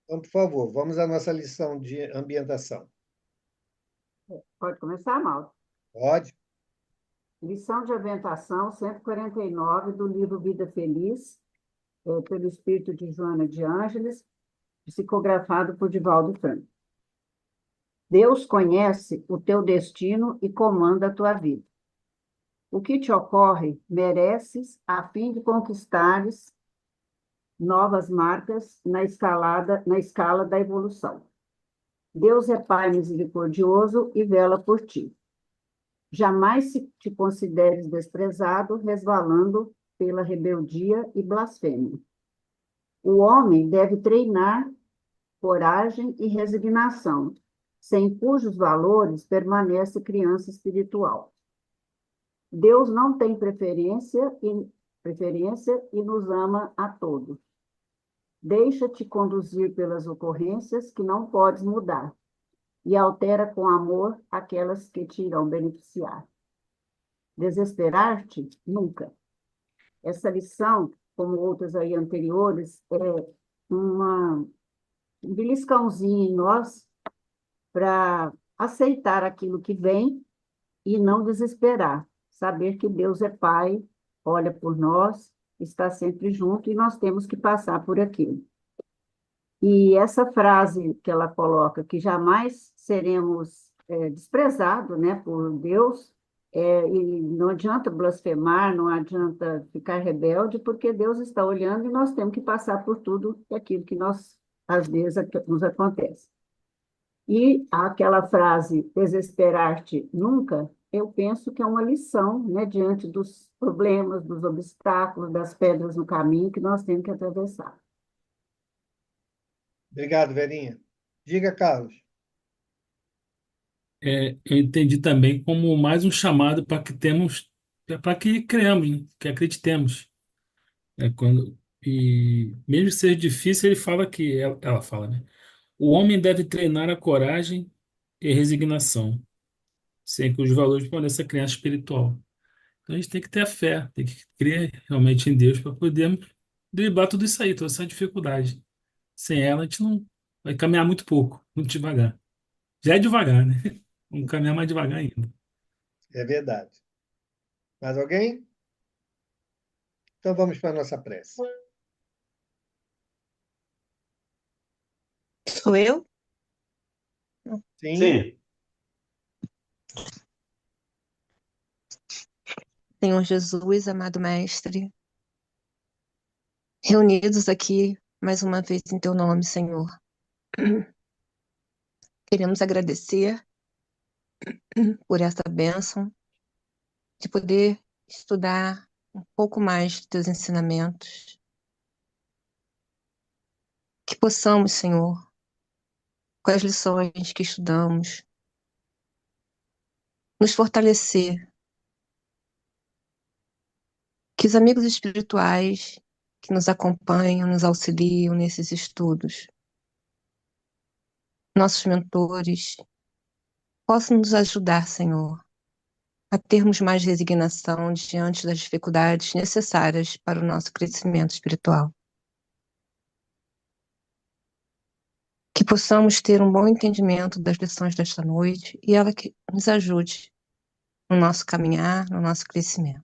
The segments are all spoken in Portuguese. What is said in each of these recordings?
Então, por favor, vamos à nossa lição de ambientação. Pode começar, Mauro. Pode? Lição de ambientação 149 do livro Vida Feliz, pelo espírito de Joana de Ângeles, psicografado por Divaldo Franco. Deus conhece o teu destino e comanda a tua vida. O que te ocorre, mereces a fim de conquistares novas marcas na escala da evolução. Deus é Pai misericordioso e vela por ti. Jamais te consideres desprezado, resvalando pela rebeldia e blasfêmia. O homem deve treinar coragem e resignação, sem cujos valores permanece criança espiritual. Deus não tem preferência e nos ama a todos. Deixa-te conduzir pelas ocorrências que não podes mudar e altera com amor aquelas que te irão beneficiar. Desesperar-te? Nunca. Essa lição, como outras aí anteriores, é um beliscãozinho em nós para aceitar aquilo que vem e não desesperar. Saber que Deus é Pai, olha por nós, está sempre junto e nós temos que passar por aquilo. E essa frase que ela coloca, que jamais seremos desprezados, né, por Deus, e não adianta blasfemar, não adianta ficar rebelde, porque Deus está olhando e nós temos que passar por tudo aquilo que nós, às vezes, nos acontece. E aquela frase, desesperar-te nunca, eu penso que é uma lição, né, diante dos problemas, dos obstáculos, das pedras no caminho que nós temos que atravessar. Obrigado, Verinha. Diga, Carlos. Eu entendi também como mais um chamado para que creamos, né? Que acreditemos. E mesmo que seja difícil, ele fala que, ela fala, né? O homem deve treinar a coragem e a resignação, sem que os valores permaneçam a criança espiritual. Então a gente tem que ter a fé, tem que crer realmente em Deus para podermos driblar tudo isso aí, toda essa dificuldade. Sem ela, a gente não vai caminhar muito pouco, muito devagar. Já é devagar, né? Vamos caminhar mais devagar ainda. É verdade. Mais alguém? Então vamos para a nossa prece. Sou eu? Sim? Sim. Senhor Jesus, amado Mestre, reunidos aqui mais uma vez em Teu nome, Senhor. Queremos agradecer por essa bênção de poder estudar um pouco mais de Teus ensinamentos. Que possamos, Senhor, com as lições que estudamos, nos fortalecer. Que os amigos espirituais que nos acompanham, nos auxiliam nesses estudos, nossos mentores, possam nos ajudar, Senhor, a termos mais resignação diante das dificuldades necessárias para o nosso crescimento espiritual. Que possamos ter um bom entendimento das lições desta noite e ela que nos ajude no nosso caminhar, no nosso crescimento.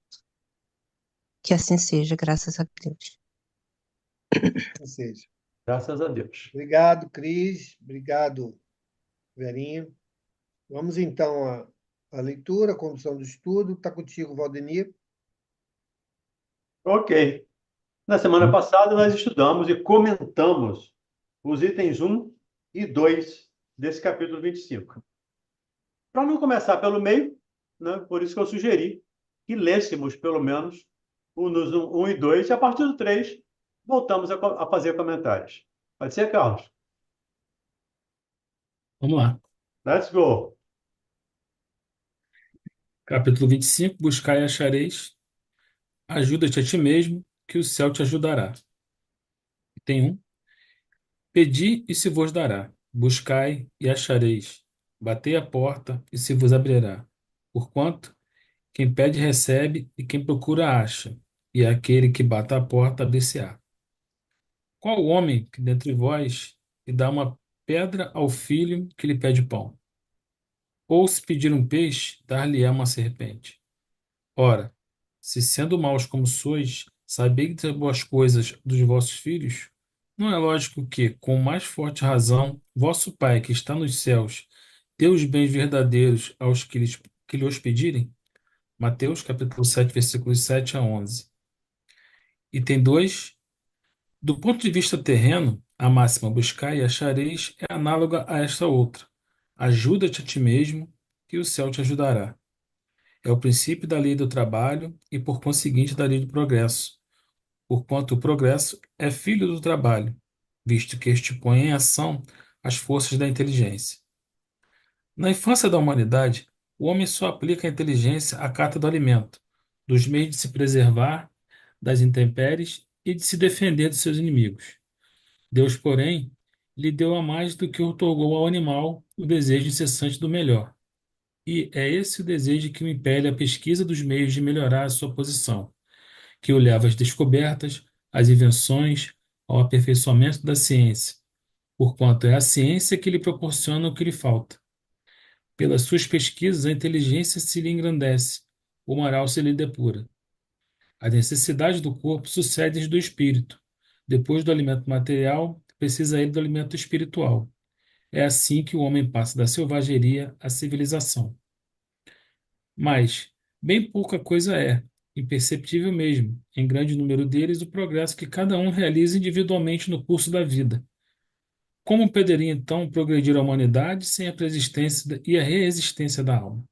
Que assim seja, graças a Deus. Ou seja, Graças a Deus. obrigado, Cris. Obrigado, Verinha. Vamos então à leitura, à condução do estudo. Está contigo, Valdemir. Ok. Na semana passada, nós estudamos e comentamos os itens 1 e 2 desse capítulo 25. Para não começar pelo meio, né, por isso que eu sugeri que lêssemos pelo menos nos 1 e 2, e a partir do 3, voltamos a fazer comentários. Pode ser, Carlos? Vamos lá. Let's go. Capítulo 25. Buscai e achareis. Ajuda-te a ti mesmo, que o céu te ajudará. Tem um. Pedi e se vos dará. Buscai e achareis. Batei a porta e se vos abrirá. Porquanto, quem pede recebe e quem procura acha. E aquele que bate a porta abrir-se-á. Qual o homem que dentre vós e dá uma pedra ao filho que lhe pede pão? Ou se pedir um peixe, dar-lhe-á uma serpente? Ora, se sendo maus como sois, sabeis as boas coisas dos vossos filhos, não é lógico que, com mais forte razão, vosso Pai que está nos céus dê os bens verdadeiros aos que lhe os pedirem? Mateus capítulo 7, versículos 7 a 11. Item 2. Do ponto de vista terreno, a máxima buscai e achareis é análoga a esta outra. Ajuda-te a ti mesmo, que o céu te ajudará. É o princípio da lei do trabalho e, por conseguinte, da lei do progresso, porquanto o progresso é filho do trabalho, visto que este põe em ação as forças da inteligência. Na infância da humanidade, o homem só aplica a inteligência à cata do alimento, dos meios de se preservar das intempéries e de se defender dos seus inimigos. Deus, porém, lhe deu a mais do que outorgou ao animal o desejo incessante do melhor. E é esse o desejo que o impele à pesquisa dos meios de melhorar a sua posição, que o leva às descobertas, às invenções, ao aperfeiçoamento da ciência, porquanto é a ciência que lhe proporciona o que lhe falta. Pelas suas pesquisas, a inteligência se lhe engrandece, o moral se lhe depura. A necessidade do corpo sucede do espírito. Depois do alimento material, precisa ele do alimento espiritual. É assim que o homem passa da selvageria à civilização. Mas, bem pouca coisa é, imperceptível mesmo, em grande número deles, o progresso que cada um realiza individualmente no curso da vida. Como poderia então progredir a humanidade sem a persistência e a resistência da alma?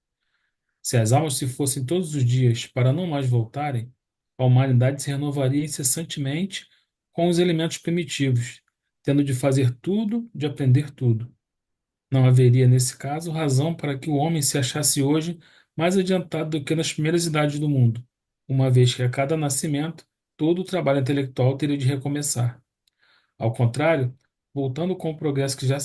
Se as almas se fossem todos os dias para não mais voltarem, a humanidade se renovaria incessantemente com os elementos primitivos, tendo de fazer tudo, de aprender tudo. Não haveria, nesse caso, razão para que o homem se achasse hoje mais adiantado do que nas primeiras idades do mundo, uma vez que a cada nascimento todo o trabalho intelectual teria de recomeçar. Ao contrário, voltando com o progresso que já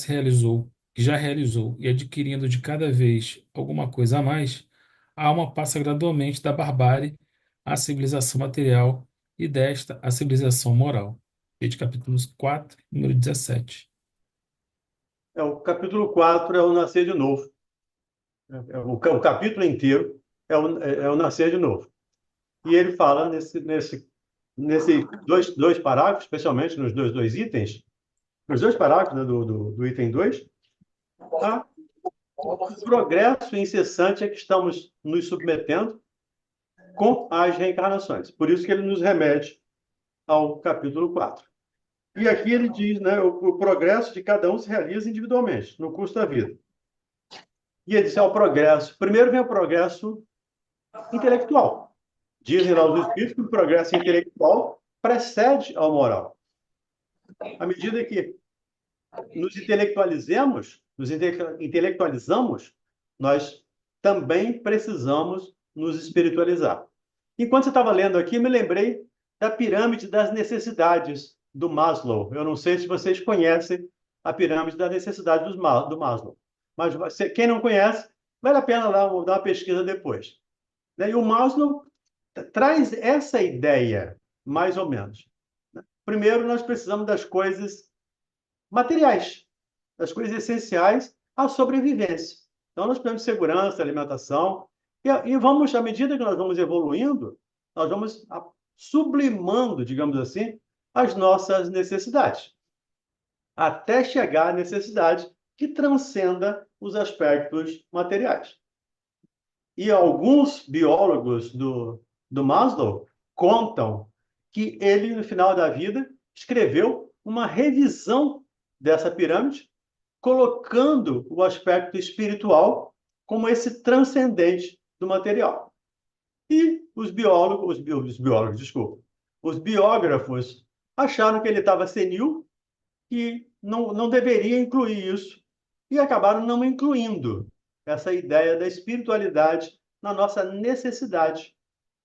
realizou e adquirindo de cada vez alguma coisa a mais, a alma passa gradualmente da barbárie à civilização material e desta à civilização moral. Veja capítulo 4, número 17. O capítulo 4 é o nascer de novo. O capítulo inteiro é o nascer de novo. E ele fala nesse dois parágrafos, especialmente nos dois itens, nos dois parágrafos, né, do item 2, o progresso incessante a que estamos nos submetendo com as reencarnações. Por isso que ele nos remete ao capítulo 4. E aqui ele diz, né, o progresso de cada um se realiza individualmente, no curso da vida. E ele diz, o progresso. Primeiro vem o progresso intelectual. Dizem lá os espíritos que o progresso intelectual precede ao moral. À medida que nos intelectualizamos, nós também precisamos nos espiritualizar. Enquanto você estava lendo aqui, me lembrei da pirâmide das necessidades do Maslow. Eu não sei se vocês conhecem a pirâmide da necessidade do Maslow. Mas quem não conhece, vale a pena dar uma pesquisa depois. E o Maslow traz essa ideia, mais ou menos. Primeiro, nós precisamos das coisas materiais, das coisas essenciais à sobrevivência. Então, nós precisamos de segurança, alimentação, e vamos, à medida que nós vamos evoluindo, nós vamos sublimando, digamos assim, as nossas necessidades, até chegar à necessidade que transcenda os aspectos materiais. E alguns biólogos do Maslow contam que ele, no final da vida, escreveu uma revisão dessa pirâmide, colocando o aspecto espiritual como esse transcendente do material. E os biógrafos acharam que ele estava senil e não deveria incluir isso, e acabaram não incluindo essa ideia da espiritualidade na nossa necessidade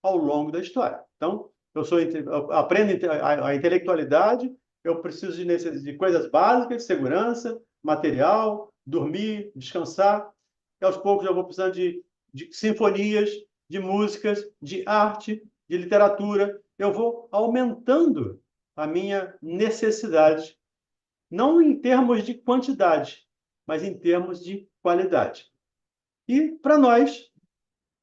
ao longo da história. Então, eu aprendo a intelectualidade, eu preciso de coisas básicas, segurança, material, dormir, descansar, e aos poucos eu vou precisando de sinfonias, de músicas, de arte, de literatura. Eu vou aumentando a minha necessidade não em termos de quantidade, mas em termos de qualidade. E, para nós,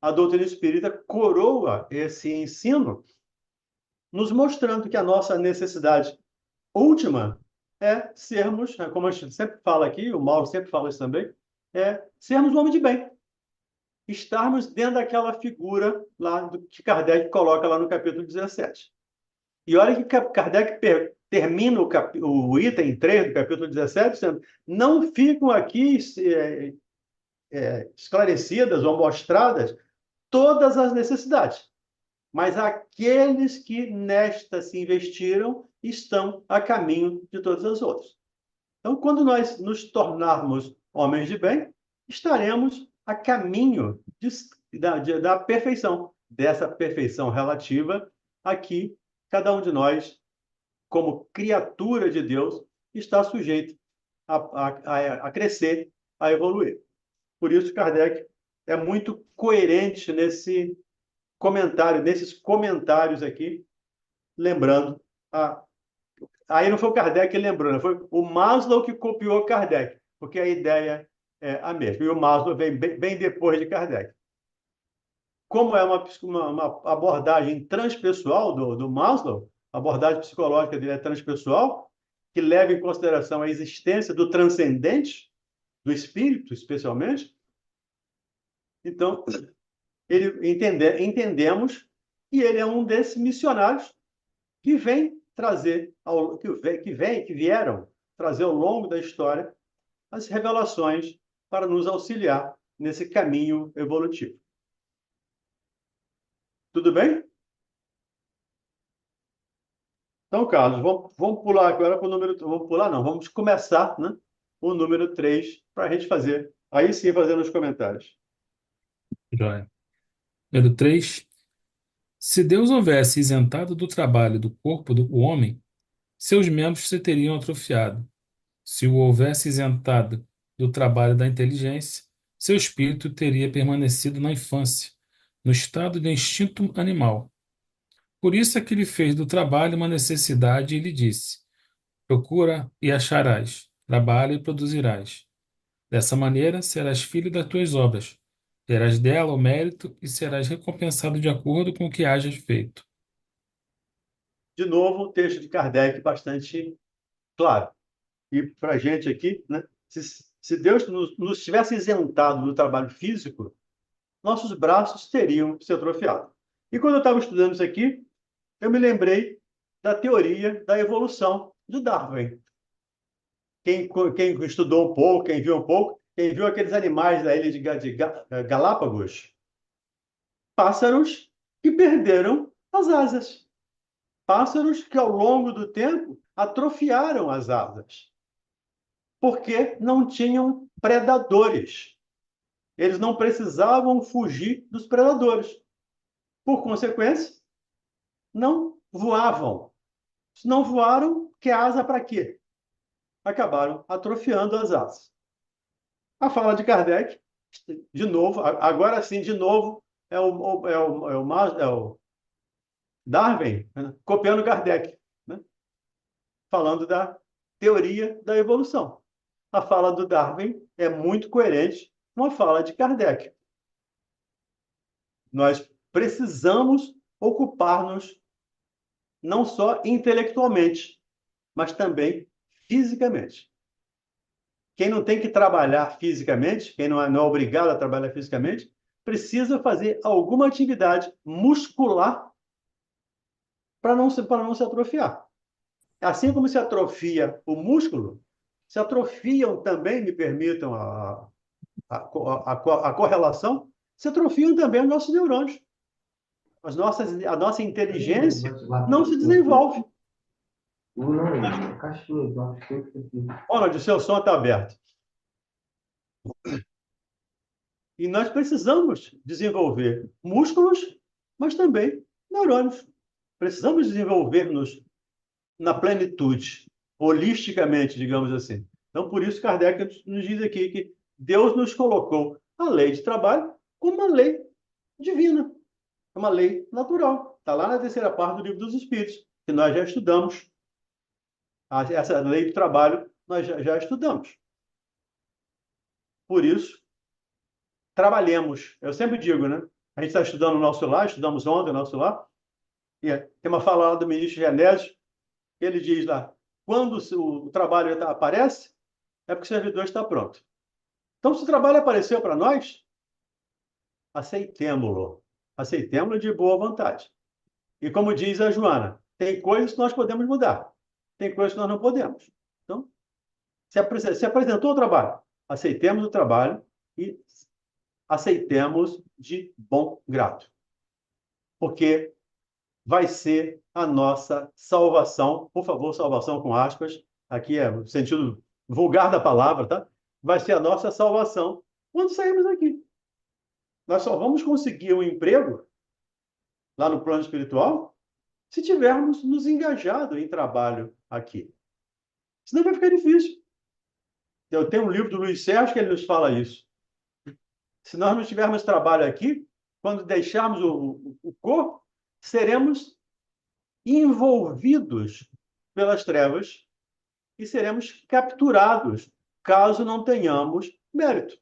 a doutrina espírita coroa esse ensino, nos mostrando que a nossa necessidade última é sermos, né, como a gente sempre fala aqui, o Mauro sempre fala isso também, é sermos um homem de bem. Estarmos dentro daquela figura lá que Kardec coloca lá no capítulo 17. E olha que Kardec termina o item 3 do capítulo 17, dizendo: não ficam aqui esclarecidas ou mostradas todas as necessidades, mas aqueles que nesta se investiram estão a caminho de todas as outras. Então, quando nós nos tornarmos homens de bem, estaremos a caminho da perfeição, dessa perfeição relativa a que cada um de nós, como criatura de Deus, está sujeito a crescer, a evoluir. Por isso, Kardec é muito coerente nesses comentários aqui, lembrando. Aí não foi o Kardec que lembrou, né? Foi o Maslow que copiou Kardec, porque a ideia é a mesma. E o Maslow vem bem depois de Kardec. Como é uma abordagem transpessoal do Maslow, a abordagem psicológica dele é transpessoal, que leva em consideração a existência do transcendente, do espírito, especialmente. Então, entendemos que ele é um desses missionários que vem trazer, que vieram trazer ao longo da história as revelações para nos auxiliar nesse caminho evolutivo. Tudo bem? Então, Carlos, vamos pular agora para o número... Vamos pular, não. Vamos começar, né, o número 3 para a gente fazer. Aí sim, fazer nos comentários. Joia. Número 3. Se Deus houvesse isentado do trabalho do corpo do homem, seus membros se teriam atrofiado. Se o houvesse isentado do trabalho da inteligência, seu espírito teria permanecido na infância, no estado de instinto animal. Por isso é que ele fez do trabalho uma necessidade e lhe disse: procura e acharás, trabalha e produzirás. Dessa maneira serás filho das tuas obras, terás dela o mérito e serás recompensado de acordo com o que hajas feito. De novo, o texto de Kardec bastante claro. E para a gente aqui, né, se Deus nos tivesse isentado do trabalho físico, nossos braços teriam se atrofiado. E quando eu estava estudando isso aqui, eu me lembrei da teoria da evolução de Darwin. Quem estudou um pouco, quem viu um pouco, quem viu aqueles animais da ilha de Galápagos, pássaros que perderam as asas. Pássaros que, ao longo do tempo, atrofiaram as asas, porque não tinham predadores. Eles não precisavam fugir dos predadores. Por consequência, não voavam. Se não voaram, que asa para quê? Acabaram atrofiando as asas. A fala de Kardec, de novo, agora sim, de novo, é o Darwin, né, copiando Kardec, né, falando da teoria da evolução. A fala do Darwin é muito coerente com a fala de Kardec. Nós precisamos ocupar-nos não só intelectualmente, mas também fisicamente. Quem não tem que trabalhar fisicamente, quem não é obrigado a trabalhar fisicamente, precisa fazer alguma atividade muscular para não se atrofiar. Assim como se atrofia o músculo, se atrofiam também, me permitam a correlação, se atrofiam também os nossos neurônios. A nossa inteligência não se desenvolve. Ronald, o seu som está aberto. E nós precisamos desenvolver músculos, mas também neurônios. Precisamos desenvolver-nos na plenitude, holisticamente, digamos assim. Então, por isso, Kardec nos diz aqui que Deus nos colocou a lei de trabalho como uma lei divina, uma lei natural. Está lá na terceira parte do Livro dos Espíritos, que nós já estudamos. Essa lei do trabalho nós já estudamos. Por isso, trabalhemos. Eu sempre digo, né? A gente está estudando o nosso lar, estudamos ontem o nosso lar, e tem uma fala lá do ministro Genésio, ele diz lá, quando o trabalho aparece, é porque o servidor está pronto. Então, se o trabalho apareceu para nós, aceitemo-lo. Aceitemo-lo de boa vontade. E como diz a Joana, tem coisas que nós podemos mudar, tem coisas que nós não podemos. Então, se apresentou o trabalho, aceitemos o trabalho e aceitemos de bom grado. Porque vai ser a nossa salvação. Por favor, salvação com aspas. Aqui é o sentido vulgar da palavra, tá? Vai ser a nossa salvação quando sairmos aqui. Nós só vamos conseguir um emprego lá no plano espiritual se tivermos nos engajado em trabalho aqui. Senão vai ficar difícil. Eu tenho um livro do Luiz Sérgio que ele nos fala isso. Se nós não tivermos trabalho aqui, quando deixarmos o corpo, seremos envolvidos pelas trevas e seremos capturados caso não tenhamos mérito.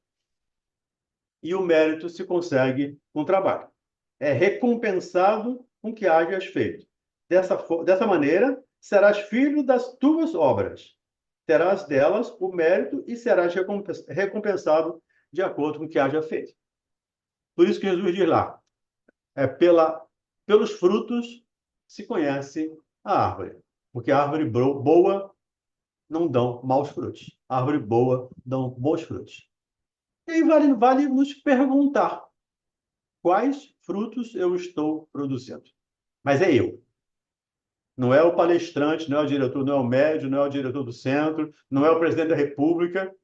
E o mérito se consegue com trabalho. É recompensado com que hajas feito. Dessa maneira, serás filho das tuas obras. Terás delas o mérito e serás recompensado de acordo com o que haja feito. Por isso que Jesus diz lá, pelos frutos se conhece a árvore. Porque a árvore boa não dão maus frutos. A árvore boa dão bons frutos. E aí vale nos perguntar quais frutos eu estou produzindo. Mas é eu. Não é o palestrante, não é o diretor, não é o médico, não é o diretor do centro, não é o presidente da República.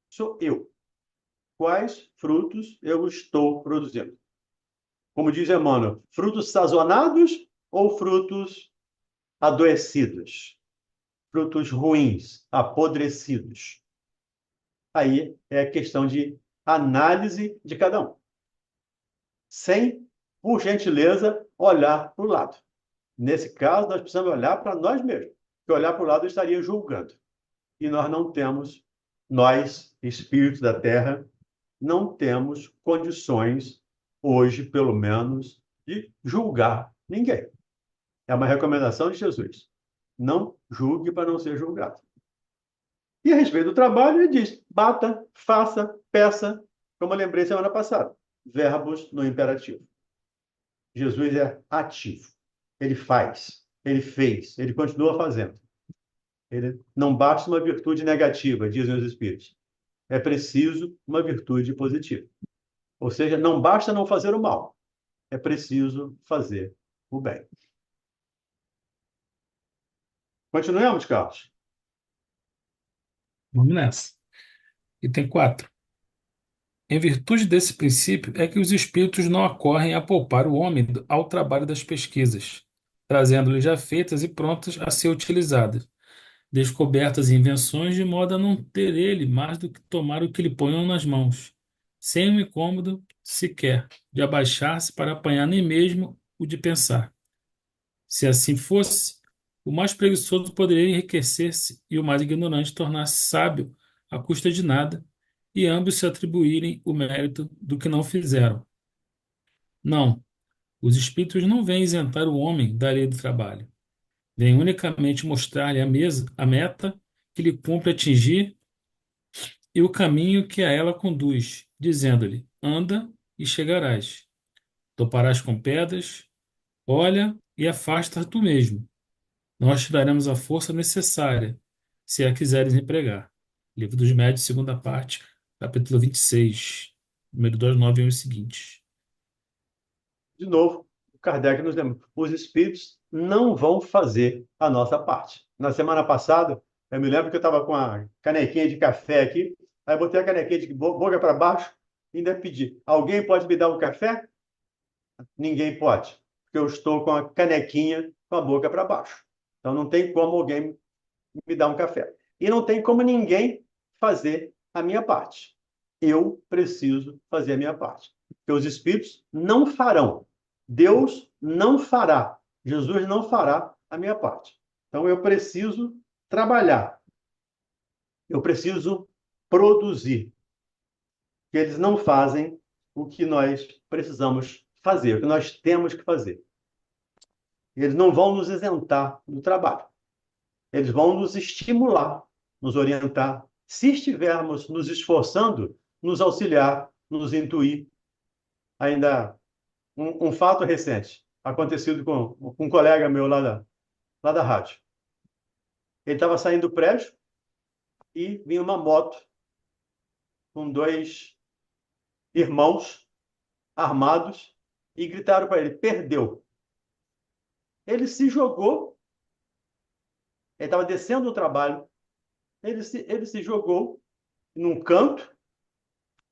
Sou eu. Quais frutos eu estou produzindo? Como diz Emmanuel, frutos sazonados ou frutos adoecidos? Frutos ruins, apodrecidos. Aí é questão de análise de cada um. Sem, por gentileza, olhar para o lado. Nesse caso, nós precisamos olhar para nós mesmos. Porque olhar para o lado estaria julgando. E nós, espíritos da Terra, não temos condições, hoje, pelo menos, de julgar ninguém. É uma recomendação de Jesus. Não julgue para não ser julgado. E a respeito do trabalho, ele diz, bata, faça, peça, como eu lembrei semana passada. Verbos no imperativo. Jesus é ativo. Ele faz, ele fez, ele continua fazendo. Ele não basta uma virtude negativa, dizem os espíritos. É preciso uma virtude positiva. Ou seja, não basta não fazer o mal. É preciso fazer o bem. Continuemos, Carlos. Vamos nessa. Item 4. Em virtude desse princípio, é que os espíritos não acorrem a poupar o homem ao trabalho das pesquisas, trazendo-lhe já feitas e prontas a ser utilizadas, descobertas e invenções, de modo a não ter ele mais do que tomar o que lhe ponham nas mãos, sem um incômodo sequer de abaixar-se para apanhar nem mesmo o de pensar. Se assim fosse, o mais preguiçoso poderia enriquecer-se e o mais ignorante tornar-se sábio à custa de nada, e ambos se atribuírem o mérito do que não fizeram. Não, os espíritos não vêm isentar o homem da lei do trabalho. Vêm unicamente mostrar-lhe a meta que lhe cumpre atingir e o caminho que a ela conduz, dizendo-lhe: anda e chegarás. Toparás com pedras, olha e afasta tu mesmo. Nós te daremos a força necessária, se a quiseres empregar. Livro dos Médiuns, segunda parte, capítulo 26, número 291 e seguintes. De novo, o Kardec nos lembra, os espíritos não vão fazer a nossa parte. Na semana passada, eu me lembro que eu estava com a canequinha de café aqui, aí eu botei a canequinha de boca para baixo e ainda pedi, alguém pode me dar um café? Ninguém pode, porque eu estou com a canequinha com a boca para baixo. Então não tem como alguém me dar um café. E não tem como ninguém fazer a minha parte. Eu preciso fazer a minha parte. Porque os espíritos não farão. Deus não fará. Jesus não fará a minha parte. Então eu preciso trabalhar. Eu preciso produzir. Que eles não fazem o que nós precisamos fazer, o que nós temos que fazer. Eles não vão nos isentar do trabalho. Eles vão nos estimular, nos orientar. Se estivermos nos esforçando, nos auxiliar, nos intuir. Ainda um fato recente, acontecido com um colega meu lá da rádio. Ele estava saindo do prédio e vinha uma moto com dois irmãos armados e gritaram para ele: perdeu. Ele se jogou, ele estava descendo do trabalho, ele se jogou num canto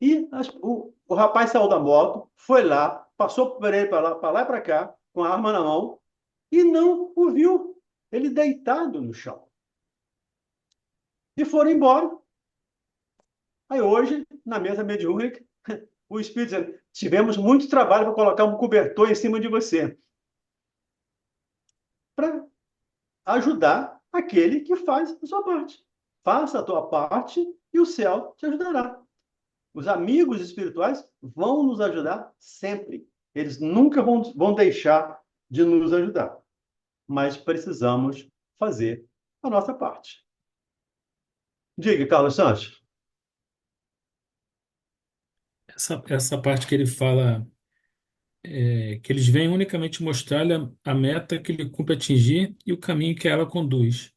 e o rapaz saiu da moto, foi lá, passou por ele para lá e para cá, com a arma na mão, e não o viu. Ele deitado no chão. E foram embora. Aí hoje, na mesa mediúnica, o Espírito dizendo: tivemos muito trabalho para colocar um cobertor em cima de você. Para ajudar aquele que faz a sua parte. Faça a tua parte e o céu te ajudará. Os amigos espirituais vão nos ajudar sempre. Eles nunca vão deixar de nos ajudar. Mas precisamos fazer a nossa parte. Diga, Carlos Santos. Essa parte que ele fala que eles vêm unicamente mostrar-lhe a meta que ele cumpre atingir e o caminho que ela conduz.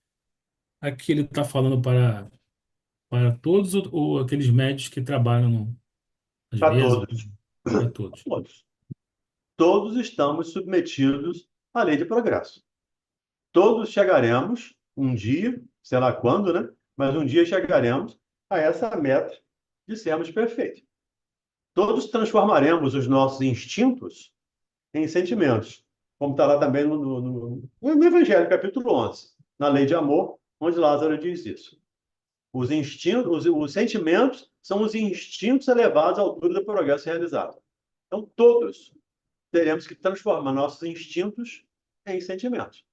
Aqui ele está falando para todos ou aqueles médios que trabalham, às Para vezes, todos. para todos. Todos. Todos estamos submetidos à lei de progresso. Todos chegaremos um dia, sei lá quando, né? Mas um dia chegaremos a essa meta de sermos perfeitos. Todos transformaremos os nossos instintos em sentimentos, como está lá também no Evangelho, capítulo 11, na lei de amor, onde Lázaro diz isso. Os instintos, os sentimentos são os instintos elevados à altura do progresso realizado. Então, todos teremos que transformar nossos instintos em sentimentos.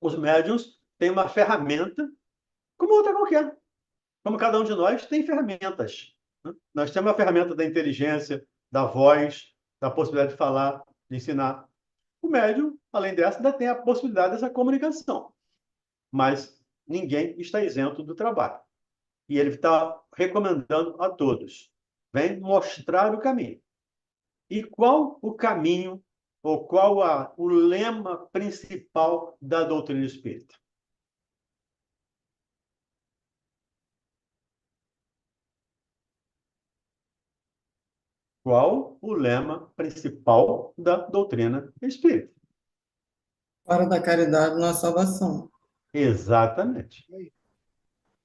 Os médiuns têm uma ferramenta como outra qualquer. Como cada um de nós tem ferramentas. Né? Nós temos a ferramenta da inteligência, da voz, da possibilidade de falar, de ensinar. O médium, além dessa, ainda tem a possibilidade dessa comunicação. Mas ninguém está isento do trabalho. E ele está recomendando a todos: vem mostrar o caminho. E qual o caminho, ou qual o lema principal da doutrina espírita? Qual o lema principal da doutrina espírita? Fora da caridade não há salvação. Exatamente.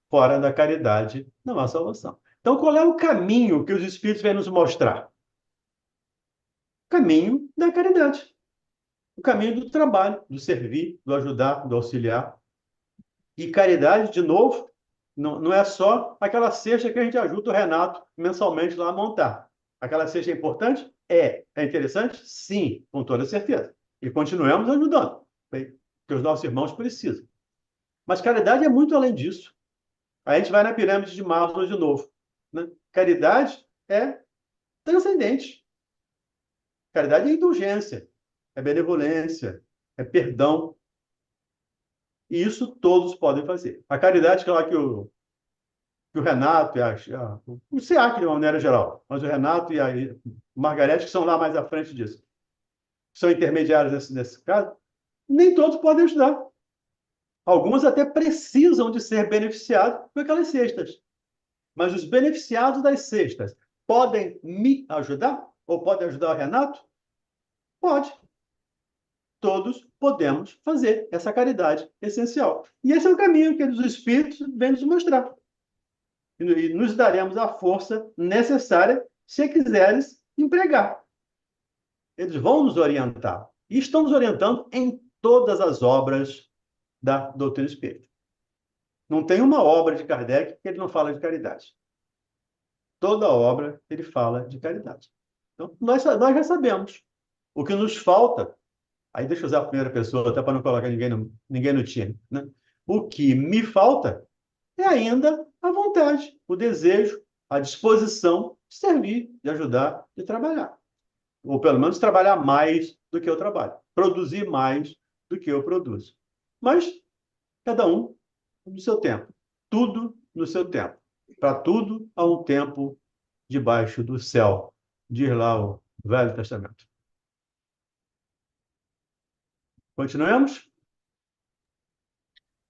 Fora da caridade não há salvação. Então, qual é o caminho que os espíritos vêm nos mostrar? O caminho da caridade. O caminho do trabalho, do servir, do ajudar, do auxiliar. E caridade, de novo, não é só aquela cesta que a gente ajuda o Renato mensalmente lá a montar. Aquela cesta é importante? É. É interessante? Sim, com toda certeza. E continuamos ajudando, porque os nossos irmãos precisam. Mas caridade é muito além disso. A gente vai na pirâmide de Maslow de novo. Né? Caridade é transcendente. Caridade é indulgência, é benevolência, é perdão. E isso todos podem fazer. A caridade, claro que o Renato e o SEAC, de uma maneira geral, mas o Renato e a Margarete, que são lá mais à frente disso, são intermediários nesse caso, nem todos podem ajudar. Alguns até precisam de ser beneficiados por aquelas cestas. Mas os beneficiados das cestas podem me ajudar? Ou podem ajudar o Renato? Pode. Todos podemos fazer essa caridade essencial. E esse é o caminho que os Espíritos vêm nos mostrar. E nos daremos a força necessária se quiseres empregar. Eles vão nos orientar. E estão nos orientando em todas as obras da doutrina espírita. Não tem uma obra de Kardec que ele não fala de caridade. Toda obra ele fala de caridade. Então, nós já sabemos. O que nos falta, aí deixa eu usar a primeira pessoa, até para não colocar ninguém no time, né? O que me falta é ainda a vontade, o desejo, a disposição de servir, de ajudar, de trabalhar. Ou pelo menos trabalhar mais do que eu trabalho, produzir mais do que eu produzo. Mas cada um no seu tempo, tudo no seu tempo. Para tudo há um tempo debaixo do céu, diz lá o Velho Testamento. Continuemos?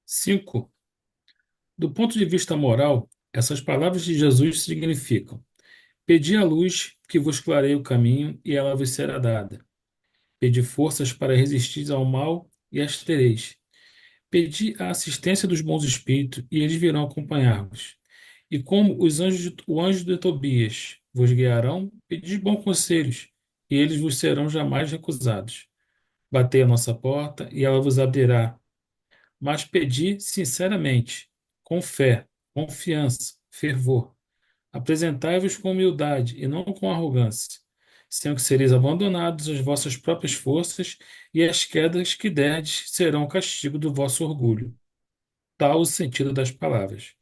5. Do ponto de vista moral, essas palavras de Jesus significam: pedi a luz que vos clareie o caminho, e ela vos será dada. Pedi forças para resistir ao mal, e as tereis. Pedi a assistência dos bons espíritos, e eles virão acompanhar-vos. E como o anjo de Tobias vos guiarão, pedi bons conselhos, e eles vos serão jamais recusados. Batei a nossa porta, e ela vos abrirá. Mas pedi sinceramente, com fé, confiança, fervor. Apresentai-vos com humildade e não com arrogância, sendo que sereis abandonados às vossas próprias forças, e as quedas que derdes serão o castigo do vosso orgulho. Tal o sentido das palavras.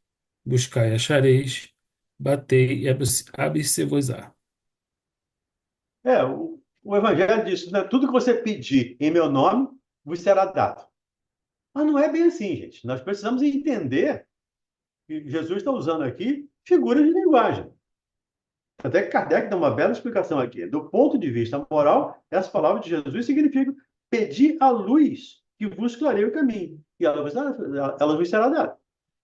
Buscai e achareis, batei e abre-se-vos-á. O Evangelho diz, né? Tudo que você pedir em meu nome, vos será dado. Mas não é bem assim, gente. Nós precisamos entender que Jesus está usando aqui figuras de linguagem. Até que Kardec dá uma bela explicação aqui. Do ponto de vista moral, essa palavra de Jesus significa pedir a luz que vos clareie o caminho, e ela vos será dada.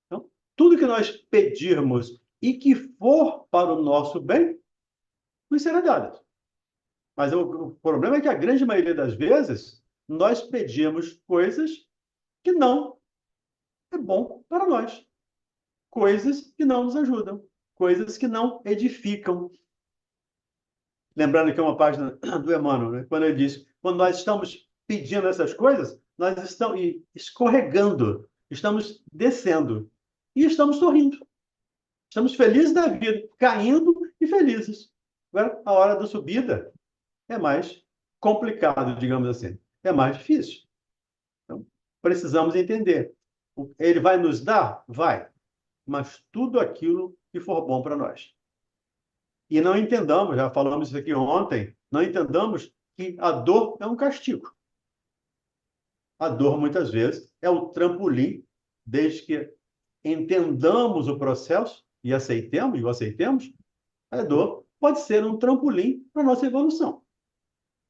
Então, tudo que nós pedirmos e que for para o nosso bem, nos será dado. Mas o problema é que a grande maioria das vezes nós pedimos coisas que não é bom para nós. Coisas que não nos ajudam. Coisas que não edificam. Lembrando que é uma página do Emmanuel, né? Quando ele diz, quando nós estamos pedindo essas coisas, nós estamos escorregando, estamos descendo e estamos sorrindo. Estamos felizes da vida, caindo e felizes. Agora, a hora da subida é mais complicado, digamos assim. É mais difícil. Então, precisamos entender. Ele vai nos dar? Vai. Mas tudo aquilo que for bom para nós. E não entendamos, já falamos isso aqui ontem, não entendamos que a dor é um castigo. A dor, muitas vezes, é o trampolim, desde que entendamos o processo e aceitemos, a dor pode ser um trampolim para a nossa evolução.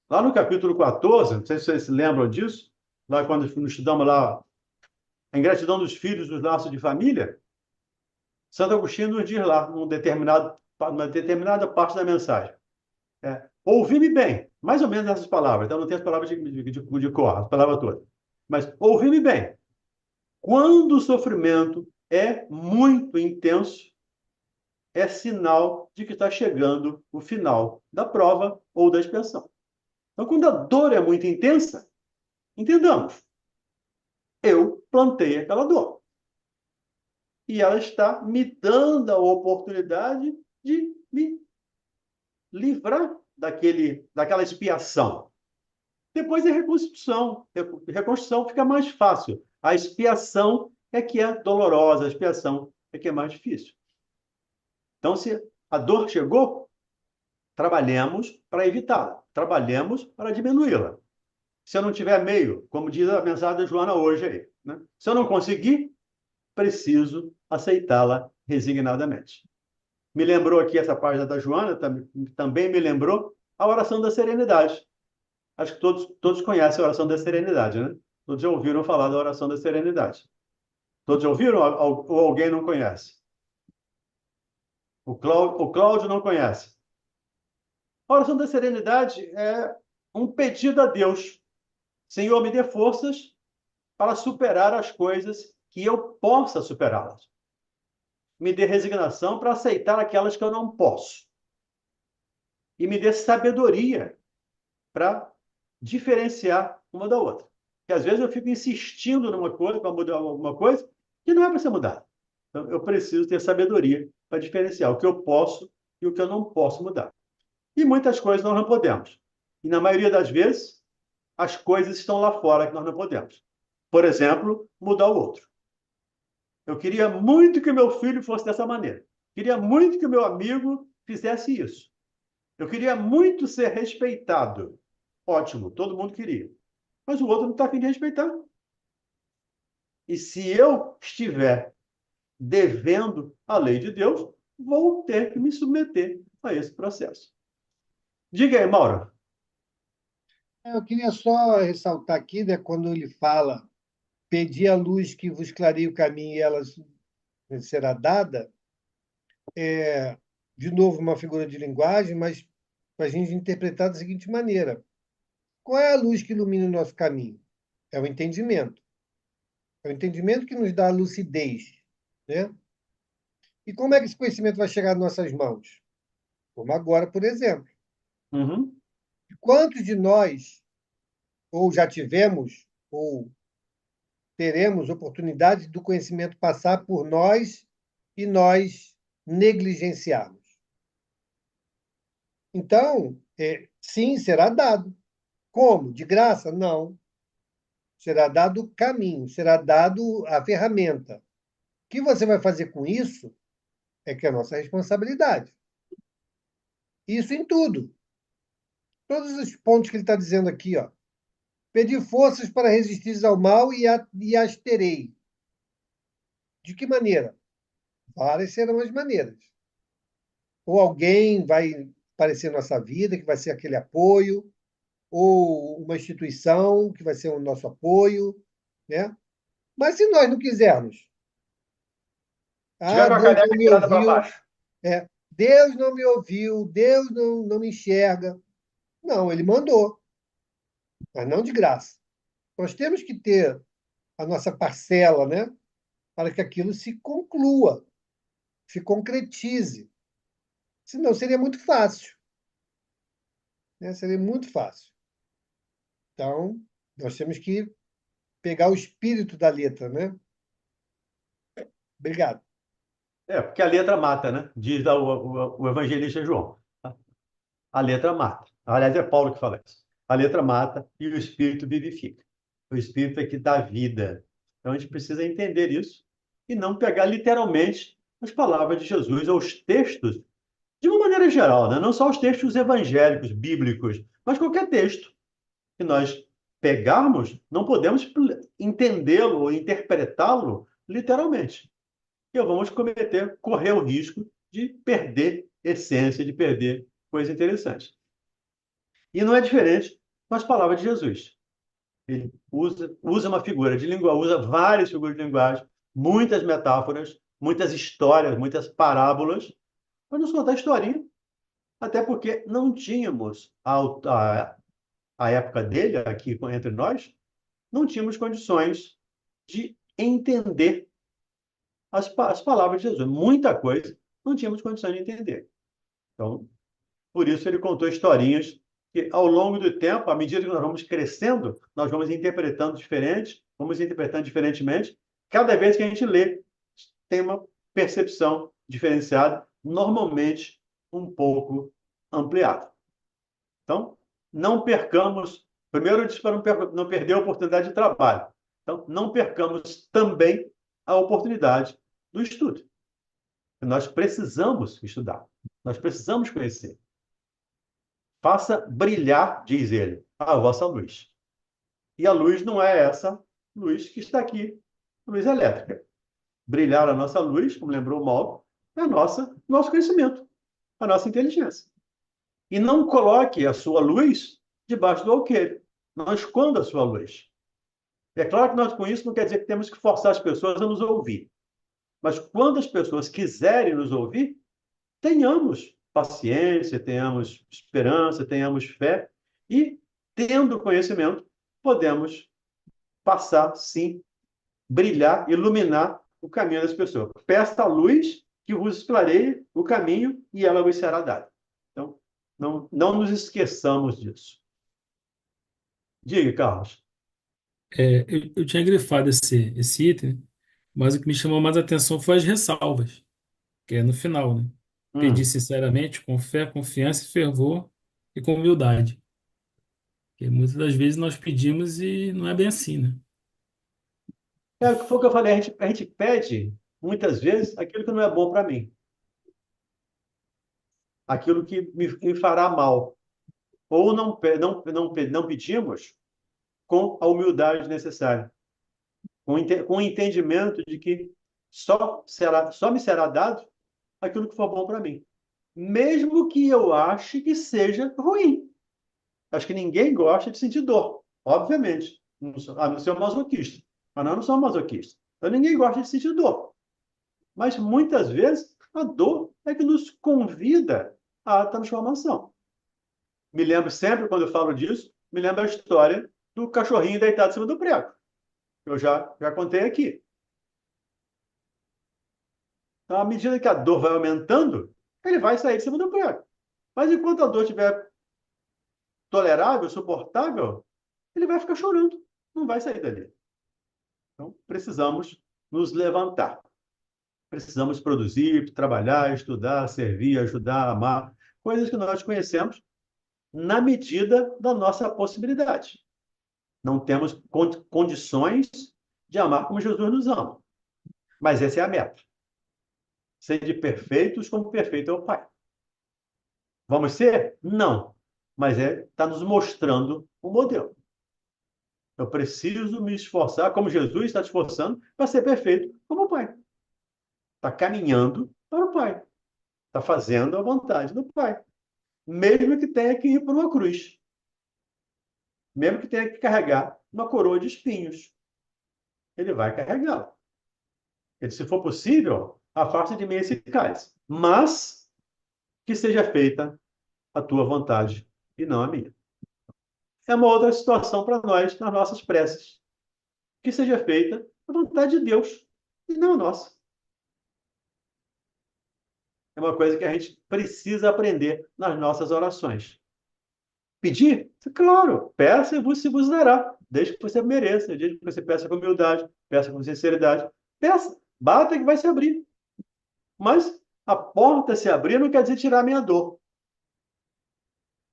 Lá no capítulo 14, não sei se vocês se lembram disso, lá quando estudamos lá a ingratidão dos filhos dos laços de família, Santo Agostinho nos diz lá, numa determinada parte da mensagem. Ouvi-me bem, mais ou menos essas palavras, então não tem as palavras de cor, as palavras todas. Mas ouvi-me bem. Quando o sofrimento é muito intenso, é sinal de que está chegando o final da prova ou da expiação. Então, quando a dor é muito intensa, entendamos, eu plantei aquela dor. E ela está me dando a oportunidade de me livrar daquela expiação. Depois é reconstrução. Reconstrução fica mais fácil. A expiação é que é dolorosa, a expiação é que é mais difícil. Então, se a dor chegou, trabalhemos para evitá-la. Trabalhemos para diminuí-la. Se eu não tiver meio, como diz a mensagem da Joana hoje aí, né? Se eu não conseguir, preciso aceitá-la resignadamente. Me lembrou aqui essa página da Joana, também me lembrou a oração da serenidade. Acho que todos conhecem a oração da serenidade, né? Todos já ouviram falar da oração da serenidade. Todos já ouviram ou alguém não conhece? O Cláudio não conhece. A oração da serenidade é um pedido a Deus. Senhor, me dê forças para superar as coisas que eu possa superá-las. Me dê resignação para aceitar aquelas que eu não posso. E me dê sabedoria para diferenciar uma da outra. Porque às vezes eu fico insistindo numa coisa, para mudar alguma coisa, que não é para ser mudada. Então, eu preciso ter sabedoria para diferenciar o que eu posso e o que eu não posso mudar. E muitas coisas nós não podemos. E na maioria das vezes, as coisas estão lá fora que nós não podemos. Por exemplo, mudar o outro. Eu queria muito que meu filho fosse dessa maneira. Queria muito que meu amigo fizesse isso. Eu queria muito ser respeitado. Ótimo, todo mundo queria. Mas o outro não está afim de respeitar. E se eu estiver devendo a lei de Deus, vou ter que me submeter a esse processo. Diga aí, Mauro. Eu queria só ressaltar aqui, né, quando ele fala, pedi a luz que vos clareie o caminho e ela será dada, de novo uma figura de linguagem, mas para a gente interpretar da seguinte maneira: qual é a luz que ilumina o nosso caminho? É o entendimento. É o entendimento que nos dá a lucidez, né? E como é que esse conhecimento vai chegar às nossas mãos? Como agora, por exemplo. Uhum. Quantos de nós, ou já tivemos, ou teremos oportunidade do conhecimento passar por nós e nós negligenciarmos? Então, sim, será dado. Como? De graça? Não. Será dado o caminho, será dado a ferramenta. O que você vai fazer com isso é que é a nossa responsabilidade. Isso em tudo. Todos os pontos que ele está dizendo aqui, ó. Pedi forças para resistir ao mal e as terei. De que maneira? Várias serão as maneiras. Ou alguém vai aparecer na nossa vida, que vai ser aquele apoio, ou uma instituição que vai ser o nosso apoio, né? Mas se nós não quisermos, Tiver com a Deus caneca não me virada para ouviu, baixo. Deus não me ouviu, Deus não me enxerga. Não, ele mandou, mas não de graça. Nós temos que ter a nossa parcela, né? Para que aquilo se conclua, se concretize. Senão seria muito fácil, né? Seria muito fácil. Então, nós temos que pegar o espírito da letra, né? Obrigado. Porque a letra mata, né? Diz lá o evangelista João. A letra mata. Aliás, é Paulo que fala isso. A letra mata e o espírito vivifica. O espírito é que dá vida. Então a gente precisa entender isso e não pegar literalmente as palavras de Jesus ou os textos de uma maneira geral, né? Não só os textos evangélicos, bíblicos, mas qualquer texto que nós pegarmos, não podemos entendê-lo ou interpretá-lo literalmente. E vamos correr o risco de perder essência, de perder coisa interessante. E não é diferente com as palavras de Jesus. Ele usa uma figura de linguagem, usa várias figuras de linguagem, muitas metáforas, muitas histórias, muitas parábolas, para nos contar a historinha, até porque não tínhamos, a época dele, aqui entre nós, não tínhamos condições de entender as palavras de Jesus. Muita coisa não tínhamos condições de entender. Então, por isso ele contou historinhas que, ao longo do tempo, à medida que nós vamos crescendo, nós vamos interpretando diferente, vamos interpretando diferentemente. Cada vez que a gente lê, tem uma percepção diferenciada, normalmente um pouco ampliada. Então, não percamos. Primeiro, eu disse para não perder a oportunidade de trabalho. Então, não percamos também a oportunidade do estudo. Nós precisamos estudar, nós precisamos conhecer. Faça brilhar, diz ele, a vossa luz. E a luz não é essa luz que está aqui, luz elétrica. Brilhar a nossa luz, como lembrou o Mauro, é nosso conhecimento, a nossa inteligência. E não coloque a sua luz debaixo do alqueire. Não esconda a sua luz. É claro que nós, com isso, não quer dizer que temos que forçar as pessoas a nos ouvir. Mas quando as pessoas quiserem nos ouvir, tenhamos paciência, tenhamos esperança, tenhamos fé e, tendo conhecimento, podemos passar, sim, brilhar, iluminar o caminho das pessoas. Peça a luz que vos esclareie o caminho e ela vos será dada. Então, não nos esqueçamos disso. Diga, Carlos. Eu tinha grifado esse item, mas o que me chamou mais atenção foi as ressalvas, que é no final, né? Pedir Hum. sinceramente, com fé, confiança e fervor e com humildade. Porque muitas das vezes nós pedimos e não é bem assim, né? É o que foi o que eu falei, a gente pede, muitas vezes, aquilo que não é bom para mim, aquilo que me fará mal. Ou não pedimos com a humildade necessária, com o entendimento de que só me será dado aquilo que for bom para mim, mesmo que eu ache que seja ruim. Acho que ninguém gosta de sentir dor, obviamente, a não ser um masoquista. Mas nós não somos masoquistas. Então ninguém gosta de sentir dor. Mas muitas vezes a dor é que nos convida à transformação. Me lembro sempre, quando eu falo disso, me lembro a história do cachorrinho deitado em cima do prego. Eu já contei aqui. Então, à medida que a dor vai aumentando, ele vai sair de cima do prego. Mas enquanto a dor estiver tolerável, suportável, ele vai ficar chorando, não vai sair dali. Então, precisamos nos levantar. Precisamos produzir, trabalhar, estudar, servir, ajudar, amar, coisas que nós conhecemos na medida da nossa possibilidade. Não temos condições de amar como Jesus nos ama. Mas essa é a meta. Ser de perfeitos como perfeito é o Pai. Vamos ser? Não. Mas está nos mostrando o modelo. Eu preciso me esforçar, como Jesus está te esforçando, para ser perfeito como o Pai. Está caminhando para o Pai. Está fazendo a vontade do Pai. Mesmo que tenha que ir para uma cruz. Mesmo que tenha que carregar uma coroa de espinhos. Ele vai carregá-la. Ele, se for possível, afasta de mim esse cálice. Mas que seja feita a tua vontade e não a minha. É uma outra situação para nós nas nossas preces. Que seja feita a vontade de Deus e não a nossa. É uma coisa que a gente precisa aprender nas nossas orações. Pedir? Claro, peça e se vos dará, desde que você mereça, desde que você peça com humildade, peça com sinceridade. Peça, bata que vai se abrir. Mas a porta se abrir não quer dizer tirar a minha dor.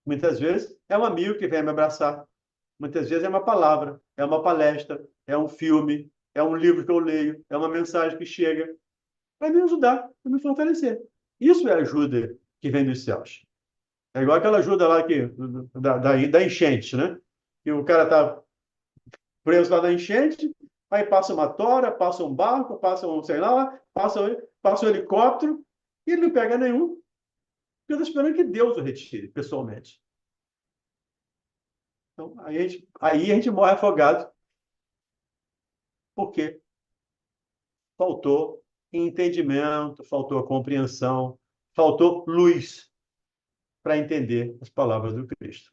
Muitas vezes é um amigo que vem me abraçar. Muitas vezes é uma palavra, é uma palestra, é um filme, é um livro que eu leio, é uma mensagem que chega para me ajudar, para me fortalecer. Isso é ajuda que vem dos céus. É igual aquela ajuda lá da enchente, né? Que o cara está preso lá na enchente, aí passa uma tora, passa um barco, passa um, sei lá, passa um helicóptero, e ele não pega nenhum, porque eu estou esperando que Deus o retire, pessoalmente. Então, aí a gente morre afogado, porque faltou entendimento, faltou compreensão, faltou luz para entender as palavras do Cristo.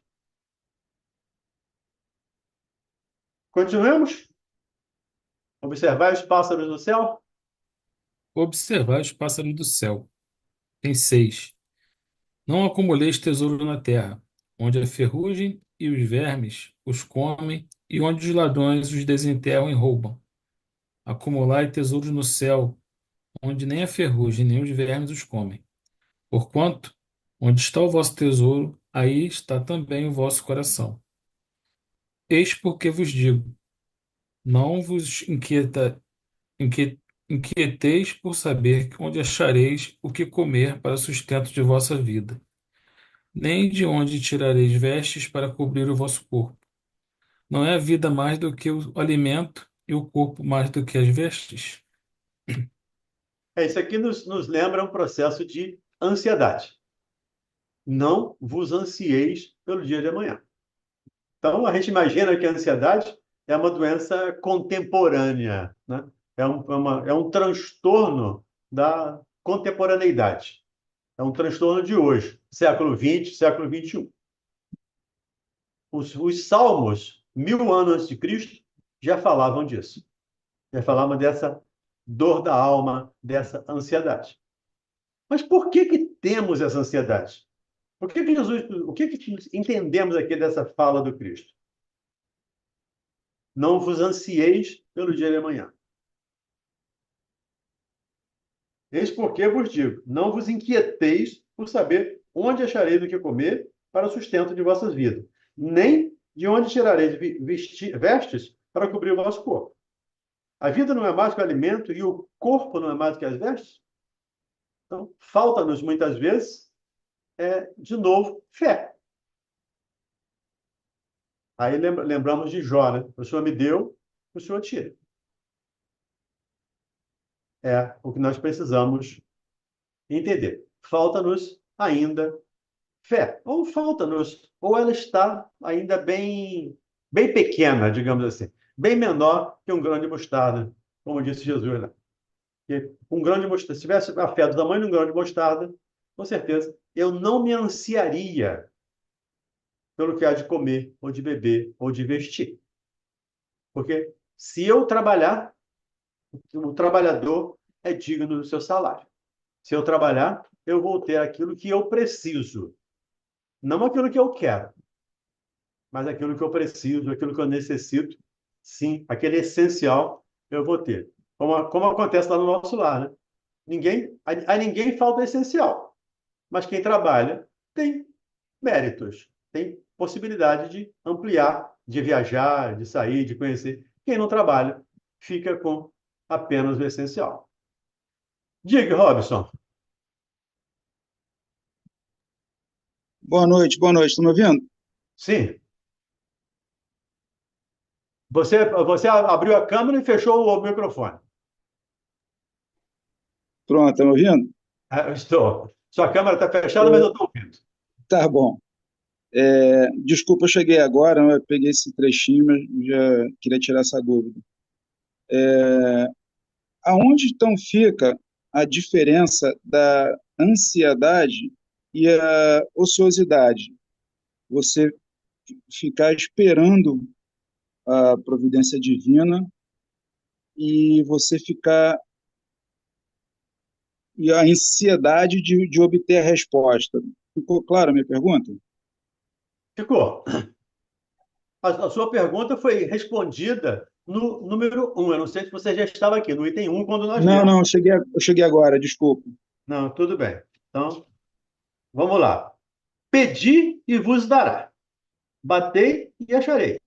Continuemos? Observar os pássaros do céu? Observar os pássaros do céu. Tem 6. Não acumuleis tesouro na terra, onde a ferrugem e os vermes os comem, e onde os ladrões os desenterram e roubam. Acumulai tesouros no céu, onde nem a ferrugem nem os vermes os comem. Porquanto, onde está o vosso tesouro, aí está também o vosso coração. Eis porque vos digo: não vos inquieteis por saber onde achareis o que comer para o sustento de vossa vida, nem de onde tirareis vestes para cobrir o vosso corpo. Não é a vida mais do que o alimento e o corpo mais do que as vestes? Isso aqui nos lembra um processo de ansiedade. Não vos ansieis pelo dia de amanhã. Então, a gente imagina que a ansiedade é uma doença contemporânea, né? É um transtorno da contemporaneidade. É um transtorno de hoje, século XX, século XXI. Os salmos, 1000 anos antes de Cristo, já falavam disso. Já falavam dessa dor da alma, dessa ansiedade. Mas por que temos essa ansiedade? O que entendemos aqui dessa fala do Cristo? Não vos ansieis pelo dia de amanhã. Eis porque vos digo, não vos inquieteis por saber onde achareis o que comer para o sustento de vossas vidas, nem de onde tirareis vestes para cobrir o vosso corpo. A vida não é mais que o alimento e o corpo não é mais do que as vestes? Então, falta-nos muitas vezes, de novo, fé. Aí lembramos de Jó, né? O Senhor me deu, o Senhor tira. É o que nós precisamos entender. Falta-nos ainda fé. Ou falta-nos, ou ela está ainda bem pequena, digamos assim. Bem menor que um grão de mostarda, como disse Jesus, né? Que um grão de mostarda, se tivesse a fé do tamanho de um grão de mostarda, com certeza, eu não me ansiaria pelo que há de comer, ou de beber, ou de vestir. Porque se eu trabalhar, o trabalhador é digno do seu salário. Se eu trabalhar, eu vou ter aquilo que eu preciso. Não aquilo que eu quero, mas aquilo que eu preciso, aquilo que eu necessito. Sim, aquele essencial eu vou ter. Como acontece lá no nosso lar, né? A ninguém falta essencial. Mas quem trabalha tem méritos, tem possibilidade de ampliar, de viajar, de sair, de conhecer. Quem não trabalha fica com apenas o essencial. Diga, Robson. Boa noite, boa noite. Estão me ouvindo? Sim. Você abriu a câmera e fechou o microfone. Pronto, estão me ouvindo? Estou. Sua câmera está fechada, mas eu estou ouvindo. Tá bom. Desculpa, eu cheguei agora, eu peguei esse trechinho, mas já queria tirar essa dúvida. Aonde então fica a diferença da ansiedade e a ociosidade? Você ficar esperando a providência divina e você ficar e a ansiedade de obter a resposta. Ficou claro a minha pergunta? Ficou. A sua pergunta foi respondida no número 1. Eu não sei se você já estava aqui, no item 1, quando nós Não, lemos. não, eu cheguei agora, desculpa. Não, tudo bem. Então, vamos lá. Pedi e vos dará. Batei e achareis.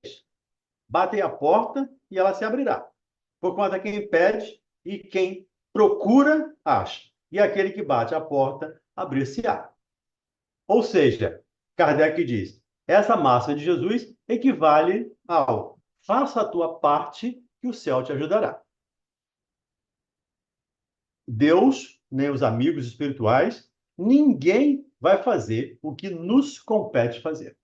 Batem a porta e ela se abrirá. Por conta quem pede e quem procura, acha. E aquele que bate a porta, abrir-se-á. Ou seja, Kardec diz, essa máxima de Jesus equivale ao faça a tua parte que o céu te ajudará. Deus, nem os amigos espirituais, ninguém vai fazer o que nos compete fazer.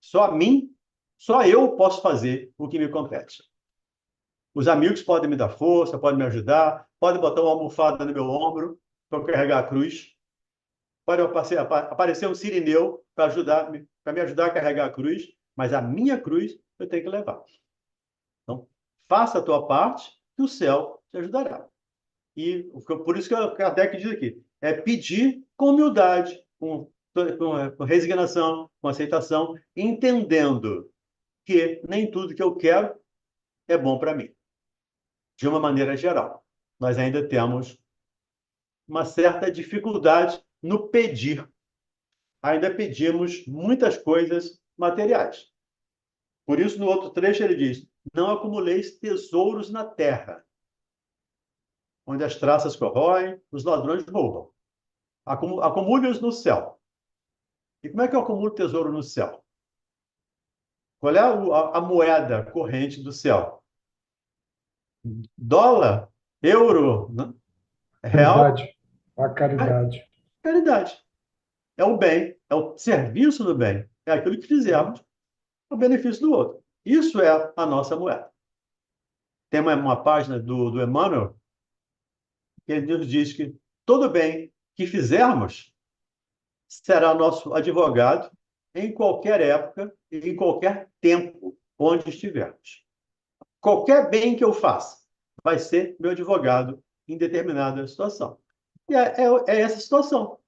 Só a mim, só eu posso fazer o que me compete. Os amigos podem me dar força, podem me ajudar, podem botar uma almofada no meu ombro para eu carregar a cruz. Pode aparecer um sirineu para me ajudar a carregar a cruz, mas a minha cruz eu tenho que levar. Então, faça a tua parte, que o céu te ajudará. E por isso que o Kardec diz aqui, é pedir com humildade, com resignação, com aceitação, entendendo que nem tudo que eu quero é bom para mim. De uma maneira geral, nós ainda temos uma certa dificuldade no pedir. Ainda pedimos muitas coisas materiais. Por isso, no outro trecho, ele diz, não acumuleis tesouros na terra, onde as traças corroem, os ladrões roubam. Acumule-os no céu. E como é que eu acumulo tesouro no céu? Qual é a moeda corrente do céu? Dólar? Euro? Real? Caridade. A caridade. Caridade. É o bem, é o serviço do bem. É aquilo que fizemos o benefício do outro. Isso é a nossa moeda. Tem uma página do Emmanuel que ele nos diz que todo bem que fizermos será nosso advogado em qualquer época e em qualquer tempo onde estivermos. Qualquer bem que eu faça vai ser meu advogado em determinada situação. E é essa situação.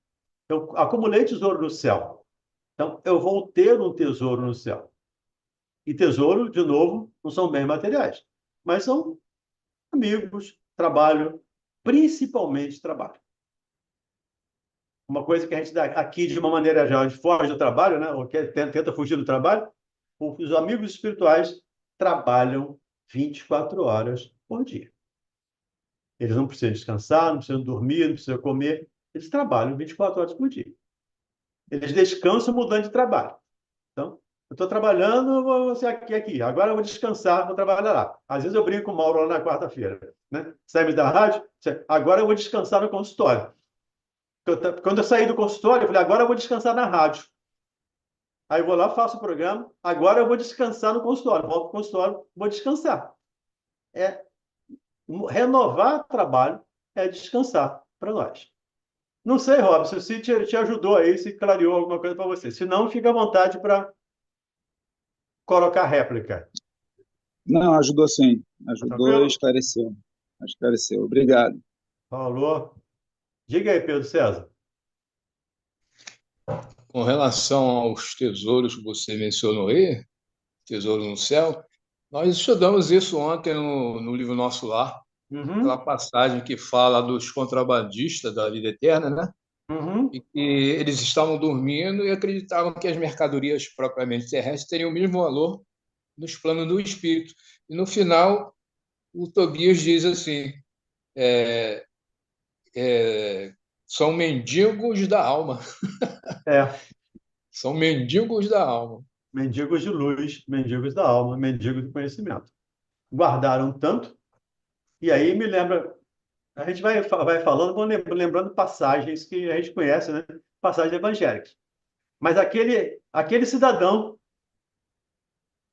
Eu acumulei tesouro no céu. Então, eu vou ter um tesouro no céu. E tesouro, de novo, não são bens materiais, mas são amigos, trabalho, principalmente trabalho. Uma coisa que a gente dá aqui de uma maneira geral, a gente foge do trabalho, né? Ou tenta fugir do trabalho. Os amigos espirituais trabalham 24 horas por dia. Eles não precisam descansar, não precisam dormir, não precisam comer. Eles trabalham 24 horas por dia. Eles descansam mudando de trabalho. Então, eu estou trabalhando, eu vou ser aqui. Agora eu vou descansar, vou trabalhar lá. Às vezes eu brinco com o Mauro lá na quarta-feira. Né? Saímos da rádio, agora eu vou descansar no consultório. Quando eu saí do consultório, eu falei, agora eu vou descansar na rádio. Aí eu vou lá, faço o programa, agora eu vou descansar no consultório. Volto para o consultório, vou descansar. Renovar trabalho é descansar para nós. Não sei, Robson, se te ajudou aí, se clareou alguma coisa para você. Se não, fica à vontade para colocar réplica. Não, ajudou sim. Ajudou Tranquilo? e esclareceu. Esclareceu. Obrigado. Falou. Diga aí, Pedro César. Com relação aos tesouros que você mencionou aí, tesouro no céu, nós estudamos isso ontem no livro Nosso Lar, aquela passagem que fala dos contrabandistas da vida eterna, né? E que eles estavam dormindo e acreditavam que as mercadorias propriamente terrestres teriam o mesmo valor nos planos do espírito. E no final, o Tobias diz assim: são mendigos da alma. São mendigos da alma. Mendigos de luz, mendigos da alma, mendigos do conhecimento. Guardaram tanto, e aí me lembra. A gente vai falando, vou lembrando passagens que a gente conhece, né? Passagens evangélicas. Mas aquele cidadão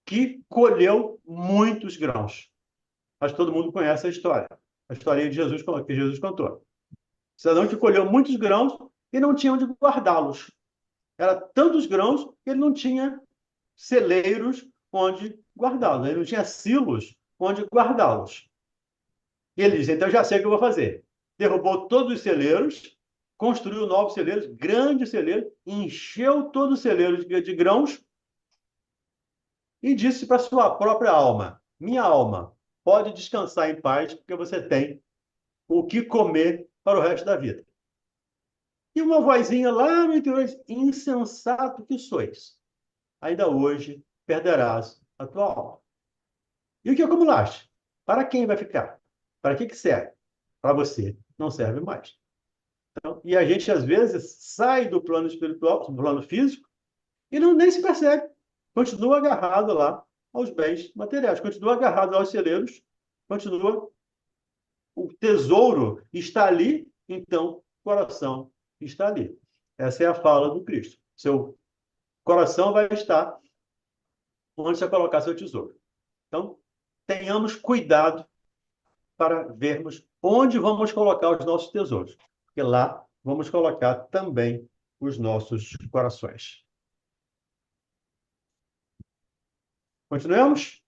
que colheu muitos grãos. Acho que todo mundo conhece a história de Jesus que Jesus contou. Cidadão que colheu muitos grãos e não tinha onde guardá-los. Era tantos grãos que ele não tinha celeiros onde guardá-los. Ele não tinha silos onde guardá-los. E ele diz, então já sei o que eu vou fazer. Derrubou todos os celeiros, construiu novos celeiros, grandes celeiros, encheu todos os celeiros de grãos e disse para sua própria alma, minha alma, pode descansar em paz, porque você tem o que comer para o resto da vida. E uma vozinha lá no interior diz, insensato que sois. Ainda hoje perderás a tua alma. E o que acumulaste? Para quem vai ficar? Para que serve? Para você não serve mais. Então, e a gente, às vezes, sai do plano espiritual, do plano físico, e nem se percebe. Continua agarrado lá aos bens materiais, continua agarrado aos celeiros, continua. O tesouro está ali, então o coração está ali. Essa é a fala do Cristo. Seu coração vai estar onde você colocar seu tesouro. Então, tenhamos cuidado para vermos onde vamos colocar os nossos tesouros, porque lá vamos colocar também os nossos corações. Continuemos?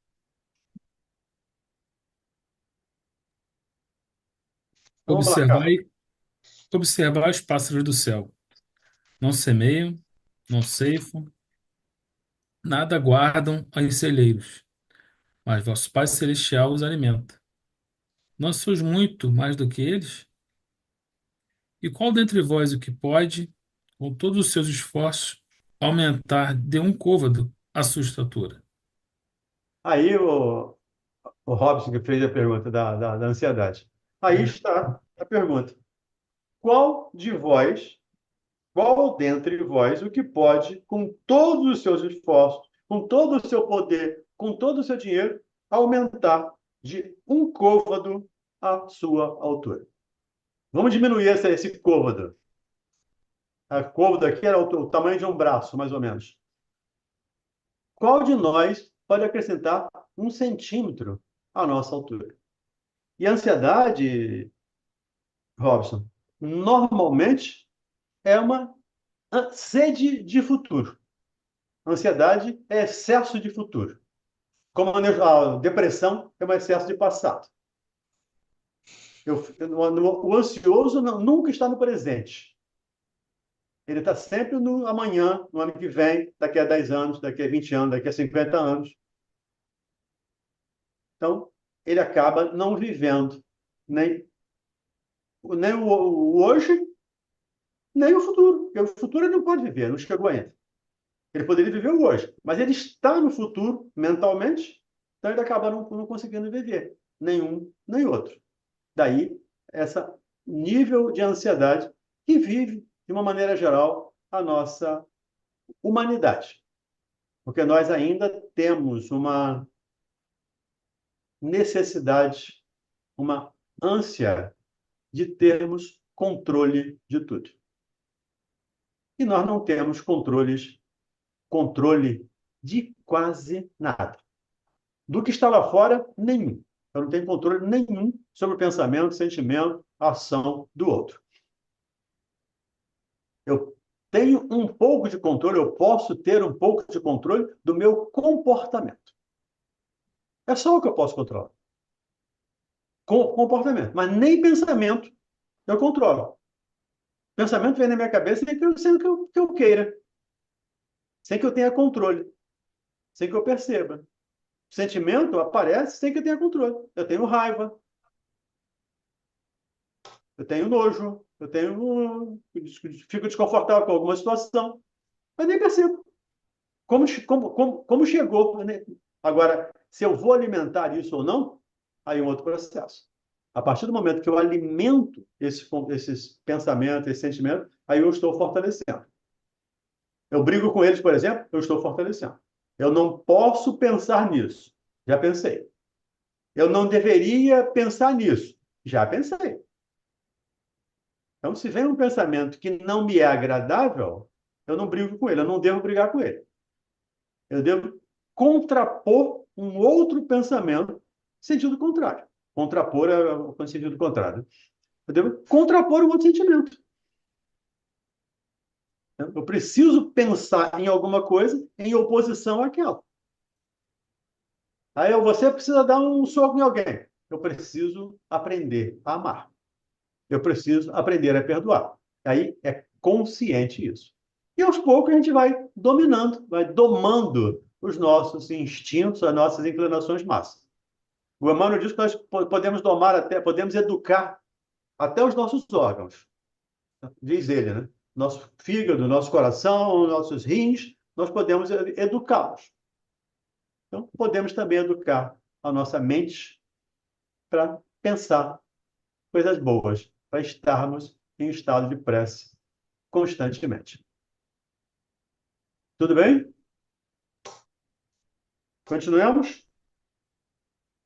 Vamos lá, Observar os pássaros do céu. Não semeiam, não ceifam, nada guardam em celeiros, mas vosso Pai Celestial os alimenta. Não sois muito mais do que eles? E qual dentre vós o que pode, com todos os seus esforços, aumentar de um côvado a sua estatura? Aí o Robson que fez a pergunta da ansiedade. Aí está a pergunta. Qual dentre vós o que pode, com todos os seus esforços, com todo o seu poder, com todo o seu dinheiro, aumentar de um côvado a sua altura? Vamos diminuir esse côvado. A côvado aqui era o tamanho de um braço, mais ou menos. Qual de nós pode acrescentar 1 centímetro à nossa altura? E a ansiedade, Robson, normalmente é uma sede de futuro. Ansiedade é excesso de futuro. Como a depressão é um excesso de passado. O ansioso nunca está no presente. Ele está sempre no amanhã, no ano que vem, daqui a 10 anos, daqui a 20 anos, daqui a 50 anos. Então, ele acaba não vivendo nem o hoje, nem o futuro. Porque o futuro ele não pode viver, não chegou ainda. Ele poderia viver o hoje, mas ele está no futuro mentalmente Então ele acaba não conseguindo viver, nenhum nem outro. Daí, esse nível de ansiedade que vive, de uma maneira geral, a nossa humanidade. Porque nós ainda temos uma necessidade, uma ânsia de termos controle de tudo. E nós não temos controle de quase nada. Do que está lá fora, nenhum. Eu não tenho controle nenhum sobre o pensamento, sentimento, ação do outro. Eu tenho um pouco de controle, eu posso ter um pouco de controle do meu comportamento. É só o que eu posso controlar. Comportamento. Mas nem pensamento eu controlo. Pensamento vem na minha cabeça sem que eu queira. Sem que eu tenha controle. Sem que eu perceba. O sentimento aparece sem que eu tenha controle. Eu tenho raiva. Eu tenho nojo. Fico desconfortável com alguma situação. Mas nem percebo. Como chegou, né? Agora, se eu vou alimentar isso ou não, aí é um outro processo. A partir do momento que eu alimento esses pensamentos, esses sentimentos, aí eu estou fortalecendo. Eu brigo com eles, por exemplo, eu estou fortalecendo. Eu não posso pensar nisso. Já pensei. Eu não deveria pensar nisso. Já pensei. Então, se vem um pensamento que não me é agradável, eu não brigo com ele, eu não devo brigar com ele. Eu devo contrapor um outro pensamento sentido contrário. Contrapor é o sentido contrário. Eu devo contrapor um outro sentimento. Eu preciso pensar em alguma coisa em oposição àquela. Aí você precisa dar um soco em alguém. Eu preciso aprender a amar. Eu preciso aprender a perdoar. Aí é consciente isso. E aos poucos a gente vai dominando, vai domando os nossos instintos, as nossas inclinações máximas. O Emmanuel diz que nós podemos podemos educar até os nossos órgãos. Diz ele, né? Nosso fígado, nosso coração, nossos rins, nós podemos educá-los. Então, podemos também educar a nossa mente para pensar coisas boas, para estarmos em estado de prece constantemente. Tudo bem? Continuemos?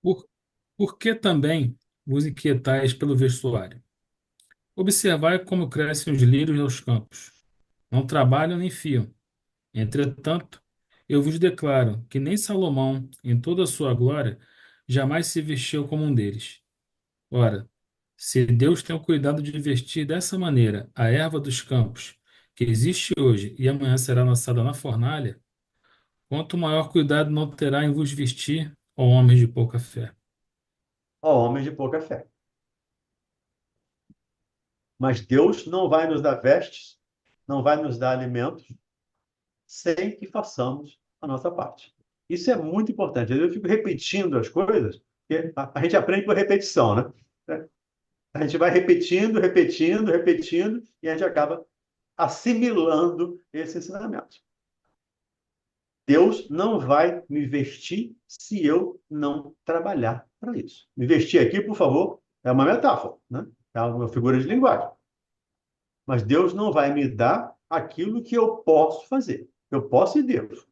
Por, por que também vos inquietais pelo vestuário? Observai como crescem os lírios aos campos. Não trabalham nem fiam. Entretanto, eu vos declaro que nem Salomão, em toda a sua glória, jamais se vestiu como um deles. Ora, se Deus tem o cuidado de vestir dessa maneira a erva dos campos, que existe hoje e amanhã será lançada na fornalha, quanto maior cuidado não terá em vos vestir, ó homens de pouca fé. Ó, homens de pouca fé. Mas Deus não vai nos dar vestes, não vai nos dar alimentos, sem que façamos a nossa parte. Isso é muito importante. Eu fico repetindo as coisas, porque a gente aprende por repetição, né? A gente vai repetindo, repetindo, repetindo, e a gente acaba assimilando esse ensinamento. Deus não vai me vestir se eu não trabalhar para isso. Me vestir aqui, por favor, é uma metáfora, né? É uma figura de linguagem. Mas Deus não vai me dar aquilo que eu posso fazer. Eu posso e devo.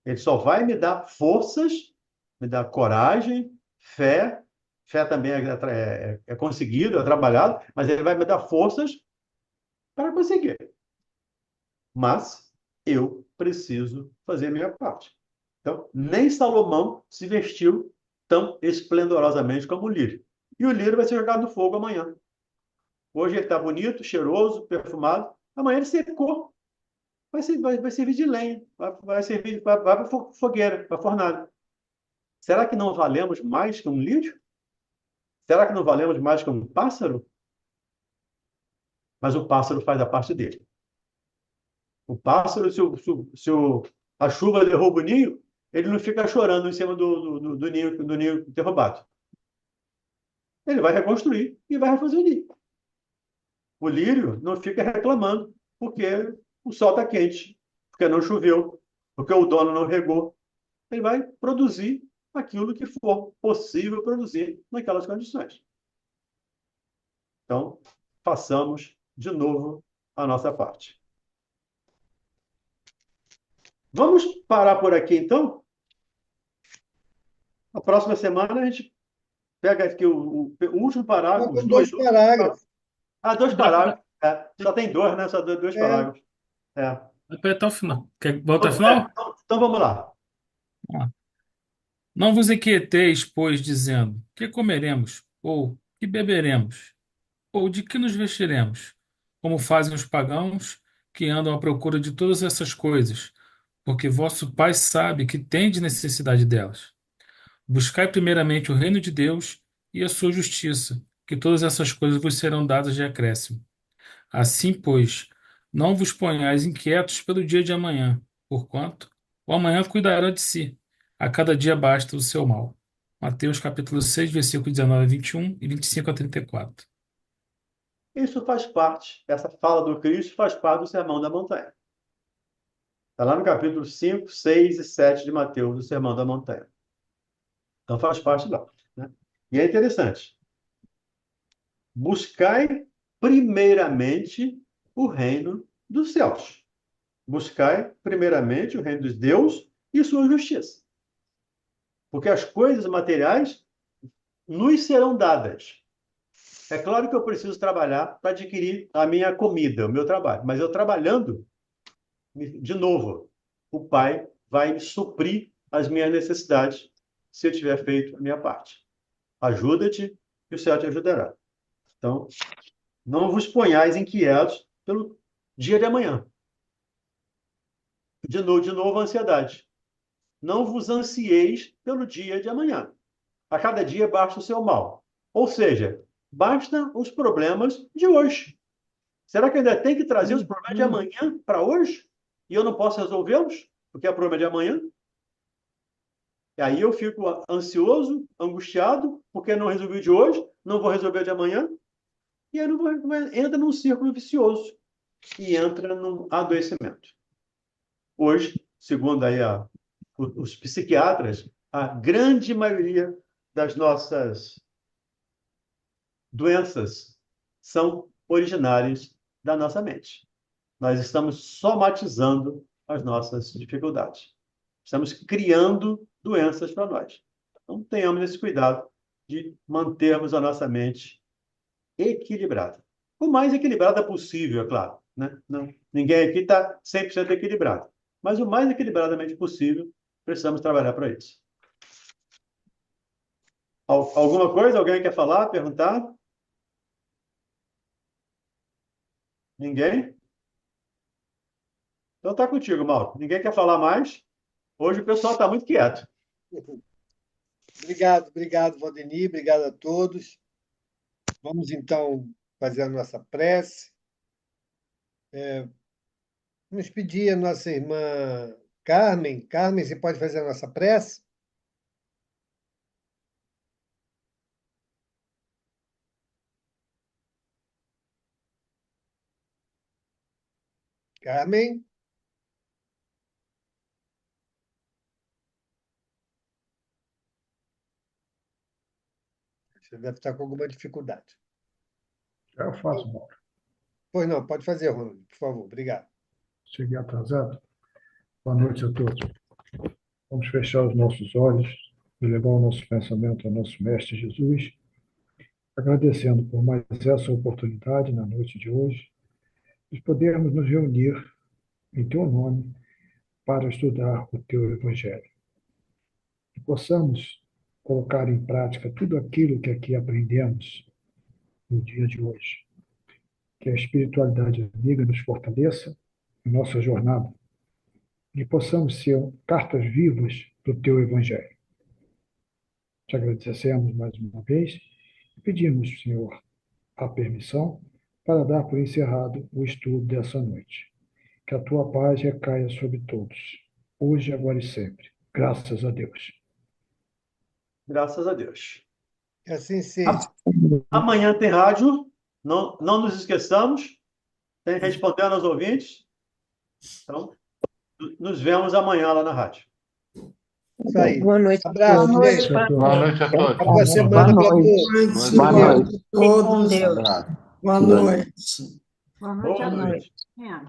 Ele só vai me dar forças, me dar coragem, fé. Fé também é conseguido, é trabalhado, mas ele vai me dar forças para conseguir. Mas eu preciso fazer a minha parte. Então, nem Salomão se vestiu tão esplendorosamente como o lírio. E o lírio vai ser jogado no fogo amanhã. Hoje ele está bonito, cheiroso, perfumado. Amanhã ele secou. Vai servir de lenha. Vai para a fogueira, para a fornalha. Será que não valemos mais que um lírio? Será que não valemos mais que um pássaro? Mas o pássaro faz a parte dele. O pássaro, se a chuva derruba o ninho, ele não fica chorando em cima do ninho derrubado. Ele vai reconstruir e vai refazer o ninho. O lírio não fica reclamando porque o sol está quente, porque não choveu, porque o dono não regou. Ele vai produzir aquilo que for possível produzir naquelas condições. Então, façamos de novo a nossa parte. Vamos parar por aqui, então? Na próxima semana, a gente pega aqui o último parágrafo, os Faltam dois. 2 parágrafos. Dois parágrafos. Só tem dois, né? Só dois parágrafos. Vai até o final. Quer voltar ao final? Então vamos lá. Ah. Não vos inquieteis, pois, dizendo: que comeremos? Ou que beberemos? Ou de que nos vestiremos? Como fazem os pagãos que andam à procura de todas essas coisas, porque vosso Pai sabe que tendes necessidade delas. Buscai primeiramente o reino de Deus e a sua justiça, que todas essas coisas vos serão dadas de acréscimo. Assim, pois, não vos ponhais inquietos pelo dia de amanhã, porquanto o amanhã cuidará de si. A cada dia basta o seu mal. Mateus capítulo 6, versículos 19 a 21 e 25 a 34. Isso faz parte, essa fala do Cristo faz parte do Sermão da Montanha. Está lá no capítulo 5, 6 e 7 de Mateus, do Sermão da Montanha. Então faz parte lá. Né? E é interessante. Buscai primeiramente o reino dos céus. Buscai primeiramente o reino dos Deus e sua justiça. Porque as coisas materiais nos serão dadas. É claro que eu preciso trabalhar para adquirir a minha comida, o meu trabalho. Mas eu trabalhando, de novo, o Pai vai me suprir as minhas necessidades se eu tiver feito a minha parte. Ajuda-te e o céu te ajudará. Então, não vos ponhais inquietos pelo dia de amanhã. De novo, a ansiedade. Não vos ansieis pelo dia de amanhã. A cada dia basta o seu mal. Ou seja, basta os problemas de hoje. Será que eu ainda tenho que trazer os problemas de amanhã para hoje? E eu não posso resolvê-los? Porque é problema de amanhã? E aí eu fico ansioso, angustiado, porque não resolvi o de hoje, não vou resolver o de amanhã. E aí entra num círculo vicioso e entra num adoecimento. Hoje, segundo aí os psiquiatras, a grande maioria das nossas doenças são originárias da nossa mente. Nós estamos somatizando as nossas dificuldades. Estamos criando doenças para nós. Então, tenhamos esse cuidado de mantermos a nossa mente equilibrada. O mais equilibrada possível, é claro. Né? Ninguém aqui está 100% equilibrado. Mas o mais equilibradamente possível, precisamos trabalhar para isso. Alguma coisa? Alguém quer falar, perguntar? Ninguém? Então tá contigo, Mauro. Ninguém quer falar mais? Hoje o pessoal está muito quieto. Obrigado, Valdemir. Obrigado a todos. Vamos, então, fazer a nossa prece. Vamos pedir a nossa irmã Carmen. Carmen, você pode fazer a nossa prece? Carmen? Você deve estar com alguma dificuldade. Eu faço, Mauro. Pois não, pode fazer, Ronald, por favor. Obrigado. Cheguei atrasado. Boa noite a todos. Vamos fechar os nossos olhos e levar o nosso pensamento ao nosso Mestre Jesus, agradecendo por mais essa oportunidade na noite de hoje, de podermos nos reunir em Teu nome para estudar o Teu Evangelho. Que possamos colocar em prática tudo aquilo que aqui aprendemos no dia de hoje. Que a espiritualidade amiga nos fortaleça em nossa jornada e possamos ser cartas vivas do Teu Evangelho. Te agradecemos mais uma vez e pedimos, Senhor, a permissão para dar por encerrado o estudo dessa noite. Que a Tua paz recaia sobre todos, hoje, agora e sempre. Graças a Deus. Graças a Deus. Que assim seja. Amanhã tem rádio. Não nos esqueçamos. Tem respondendo aos ouvintes. Então, nos vemos amanhã lá na rádio. Isso aí. Boa noite a Abraço, Boa gente. noite. Boa noite a todos. Boa semana para todos. Boa Boa noite noite. a todos. Deus. Boa noite. Boa noite Boa a todos. noite. É.